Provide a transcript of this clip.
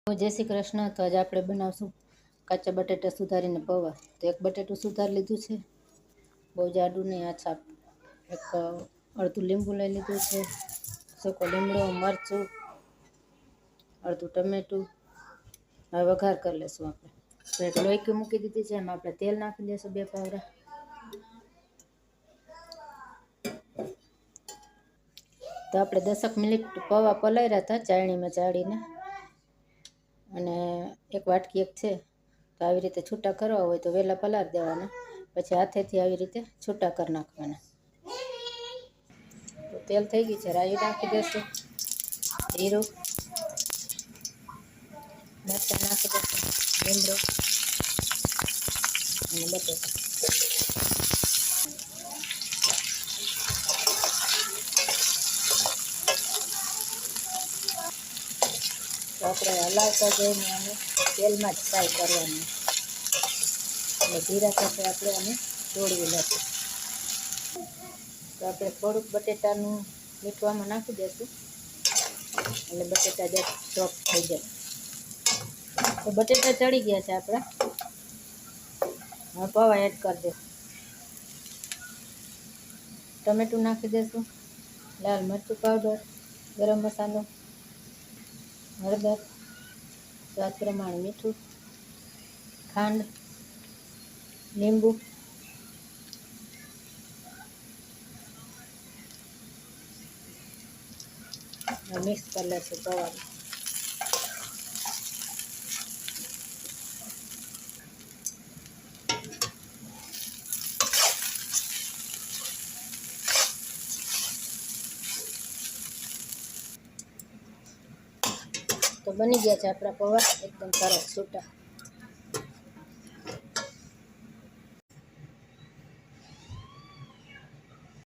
જય શ્રી કૃષ્ણ। તો આજે આપણે બનાવશું કાચા બટેટા સુધારીને પૌવા। તો એક બટેટું સુધારી લીધું છે, બહુ જાડું નહીં, આ છાપ। એક અડધું લીંબુ લઈ લીધું છે, સૂકો લીમડો, મરચું, અડધું ટમેટું। હવે વઘાર કરી લઈશું આપણે। તો એક લોહી મૂકી દીધી છે, એમાં આપણે તેલ નાખી દઈશું 2 પાવડા। તો આપણે 10 મિનિટ પૌવા પલાળ્યા હતા ચાળણીમાં ચાળીને, અને એક વાટકી એક છે, તો આવી રીતે છૂટા કરવા હોય તો વહેલા પલાળી દેવાના, પછી હાથેથી આવી રીતે છૂટા કરી નાખવાના। તો તેલ થઈ ગયું છે, રાઈ નાખી દઈશું, જીરું, મરચાં નાખી દઈશું, લીમડો અને બટેટા। તો આપણે હલાવતા જઈને આને તેલમાં જ ફ્રાય કરવાનું, એટલે જીરા સાથે આપણે આને ચોળવી લઈશું। તો આપણે થોડુંક બટેટાનું મીઠું આમાં નાખી દઈશું, એટલે બટેટા જ સોફ્ટ થઈ જાય। તો બટેટા ચડી ગયા છે આપણા, હવે પૌવા એડ કરી દઈશું। ટમેટું નાખી દઈશું, લાલ મરચું પાવડર, ગરમ મસાલો, હળદર, સ્વાદ પ્રમાણે મીઠું, ખાંડ, લીંબુ, મિક્સ કરી લઈશું પૌવા। તો બની ગયા છે આપણા પૌવા એકદમ સરસ છૂટા।